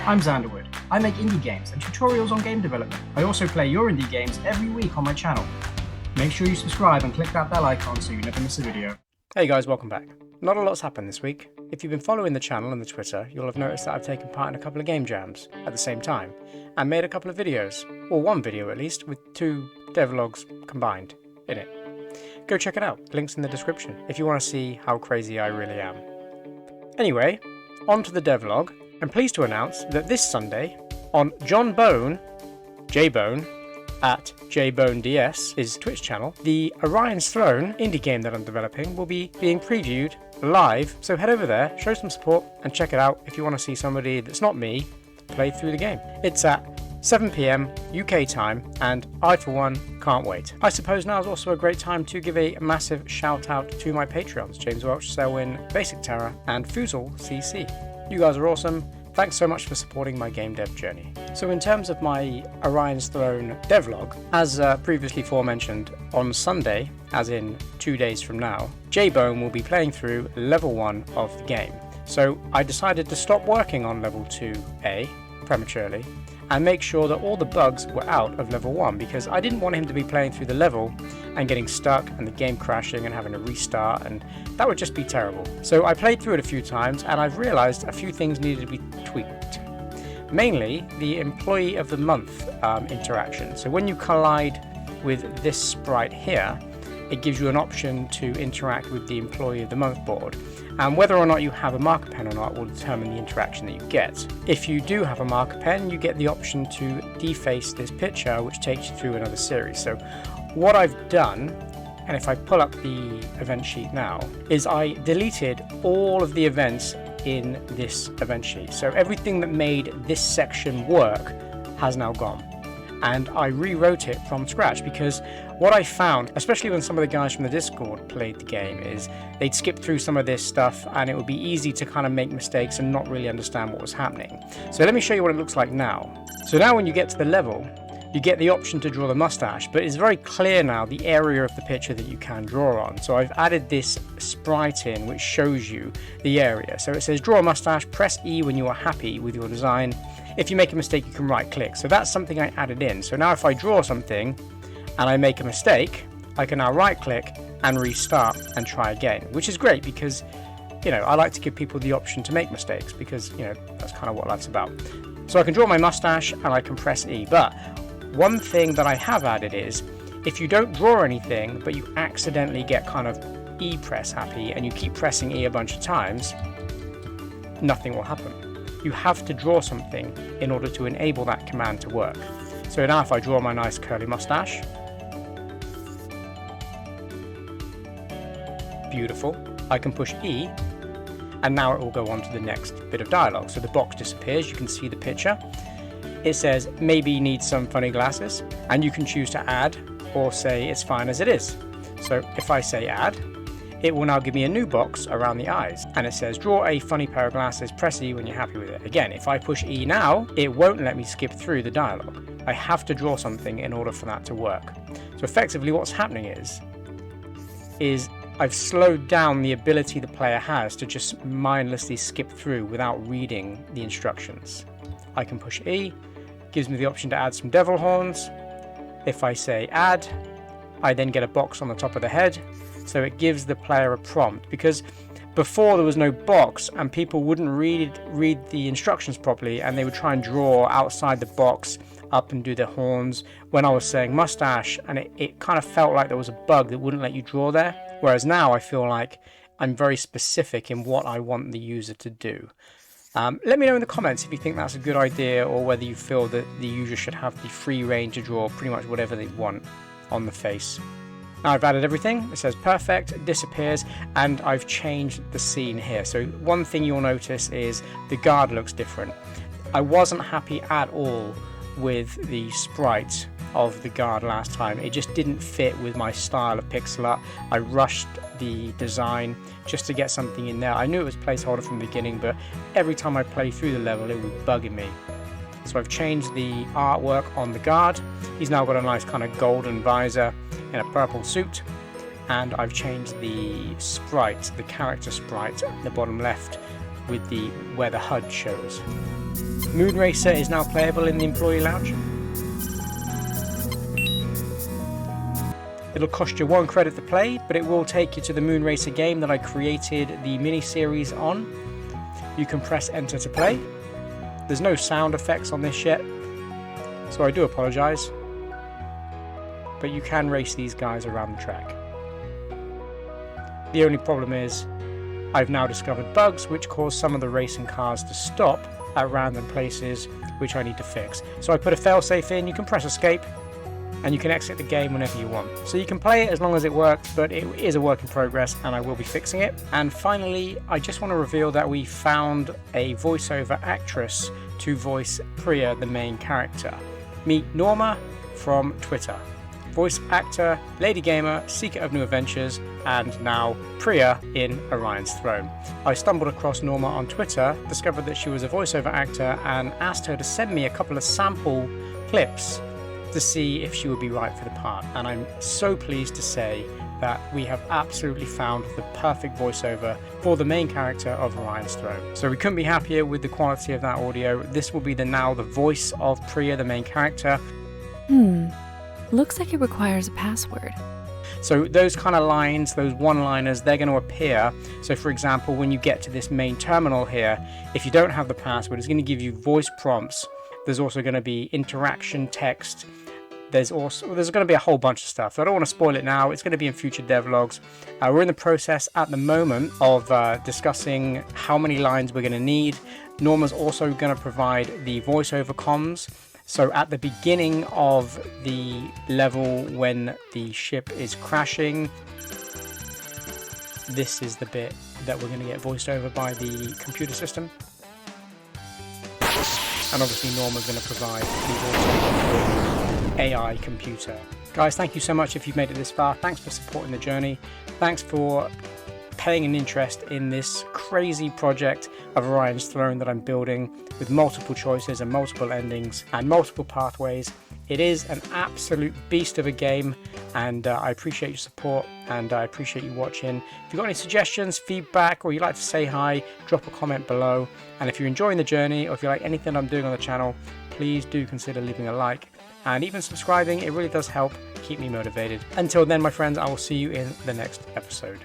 I'm Xanderwood. I make indie games and tutorials on game development. I also play your indie games every week on my channel. Make sure you subscribe and click that bell icon so you never miss a video. Hey guys, welcome back. Not a lot's happened this week. If you've been following the channel and the Twitter, you'll have noticed that I've taken part in a couple of game jams at the same time, and made a couple of videos, or one video at least, with 2 devlogs combined in it. Go check it out, links in the description, if you want to see how crazy I really am. Anyway, on to the devlog. I'm pleased to announce that this Sunday, on John Bone, J-Bone, at JBoneDS, his Twitch channel, the Orion's Throne indie game that I'm developing will be being previewed live, so head over there, show some support, and check it out if you want to see somebody that's not me play through the game. It's at 7 PM UK time, and I for one can't wait. I suppose now is also a great time to give a massive shout out to my Patreons, James Welch, Selwyn, Basic Terror, and Foozle CC. You guys are awesome. Thanks so much for supporting my game dev journey. So in terms of my Orion's Throne devlog, as previously aforementioned, on Sunday, as in 2 days from now, J-Bone will be playing through level 1 of the game. So I decided to stop working on level 2A prematurely and make sure that all the bugs were out of level 1, because I didn't want him to be playing through the level and getting stuck and the game crashing and having to restart, and that would just be terrible. So I played through it a few times and I've realised a few things needed to be tweaked. Mainly the Employee of the Month interaction. So when you collide with this sprite here, it gives you an option to interact with the Employee of the Month board. And whether or not you have a marker pen or not will determine the interaction that you get. If you do have a marker pen, you get the option to deface this picture, which takes you through another series. So what I've done, and if I pull up the event sheet now, is I deleted all of the events in this event sheet. So everything that made this section work has now gone. And I rewrote it from scratch, because what I found, especially when some of the guys from the Discord played the game, is they'd skip through some of this stuff and it would be easy to kind of make mistakes and not really understand what was happening. So let me show you what it looks like now. So now when you get to the level, you get the option to draw the mustache, but it's very clear now the area of the picture that you can draw on. So I've added this sprite in which shows you the area. So it says draw a mustache, press E when you are happy with your design. If you make a mistake, you can right click. So that's something I added in. So now if I draw something and I make a mistake, I can now right click and restart and try again, which is great because, you know, I like to give people the option to make mistakes because, you know, that's kind of what life's about. So I can draw my mustache and I can press E, but one thing that I have added is if you don't draw anything but you accidentally get kind of E press happy and you keep pressing E a bunch of times, nothing will happen. You have to draw something in order to enable that command to work. So now if I draw my nice curly mustache, beautiful, I can push E and now it will go on to the next bit of dialogue. So the box disappears, you can see the picture. It says maybe you need some funny glasses, and you can choose to add or say it's fine as it is. So if I say add, it will now give me a new box around the eyes, and it says draw a funny pair of glasses, press E when you're happy with it. Again, if I push E now, it won't let me skip through the dialogue. I have to draw something in order for that to work. So effectively what's happening is I've slowed down the ability the player has to just mindlessly skip through without reading the instructions. I can push E, gives me the option to add some devil horns. If I say add, I then get a box on the top of the head, so it gives the player a prompt, because before there was no box and people wouldn't read the instructions properly and they would try and draw outside the box up and do their horns when I was saying mustache, and it kind of felt like there was a bug that wouldn't let you draw there, whereas now I feel like I'm very specific in what I want the user to do. Let me know in the comments if you think that's a good idea, or whether you feel that the user should have the free reign to draw pretty much whatever they want on the face. Now I've added everything, it says perfect, it disappears, and I've changed the scene here. So one thing you'll notice is the guard looks different. I wasn't happy at all with the sprite of the guard last time. It just didn't fit with my style of pixel art. I rushed the design just to get something in there. I knew it was placeholder from the beginning, but every time I play through the level it was bugging me. So I've changed the artwork on the guard. He's now got a nice kind of golden visor in a purple suit, and I've changed the sprite, the character sprite, in the bottom left, with where the HUD shows. Moon Racer is now playable in the Employee Lounge. It'll cost you 1 credit to play, but it will take you to the Moon Racer game that I created the mini-series on. You can press enter to play. There's no sound effects on this yet, so I do apologise. But you can race these guys around the track. The only problem is, I've now discovered bugs which cause some of the racing cars to stop at random places, which I need to fix. So I put a failsafe in. You can press escape and you can exit the game whenever you want. So you can play it as long as it works, but it is a work in progress and I will be fixing it. And finally, I just want to reveal that we found a voiceover actress to voice Priya, the main character. Meet Norma from Twitter. Voice actor, lady gamer, seeker of new adventures, and now Priya in Orion's Throne. I stumbled across Norma on Twitter, discovered that she was a voiceover actor, and asked her to send me a couple of sample clips to see if she would be right for the part. And I'm so pleased to say that we have absolutely found the perfect voiceover for the main character of Orion's Throne. So we couldn't be happier with the quality of that audio. This will be now the voice of Priya, the main character. Looks like it requires a password. So those kind of lines, those one-liners, they're going to appear. So for example, when you get to this main terminal here, if you don't have the password, it's going to give you voice prompts. There's also going to be interaction text. There's going to be a whole bunch of stuff. So I don't want to spoil it now. It's going to be in future devlogs. We're in the process at the moment of discussing how many lines we're going to need. Norma's also going to provide the voiceover comms. So at the beginning of the level when the ship is crashing, this is the bit that we're going to get voiced over by the computer system. And obviously Norma's going to provide the voiceover for the AI computer. Guys, thank you so much if you've made it this far. Thanks for supporting the journey. Thanks for paying an interest in this crazy project of Orion's Throne that I'm building with multiple choices and multiple endings and multiple pathways. It is an absolute beast of a game, and I appreciate your support and I appreciate you watching. If you've got any suggestions, feedback, or you'd like to say hi, drop a comment below. And if you're enjoying the journey, or if you like anything I'm doing on the channel, please do consider leaving a like and even subscribing. It really does help keep me motivated. Until then, my friends, I will see you in the next episode.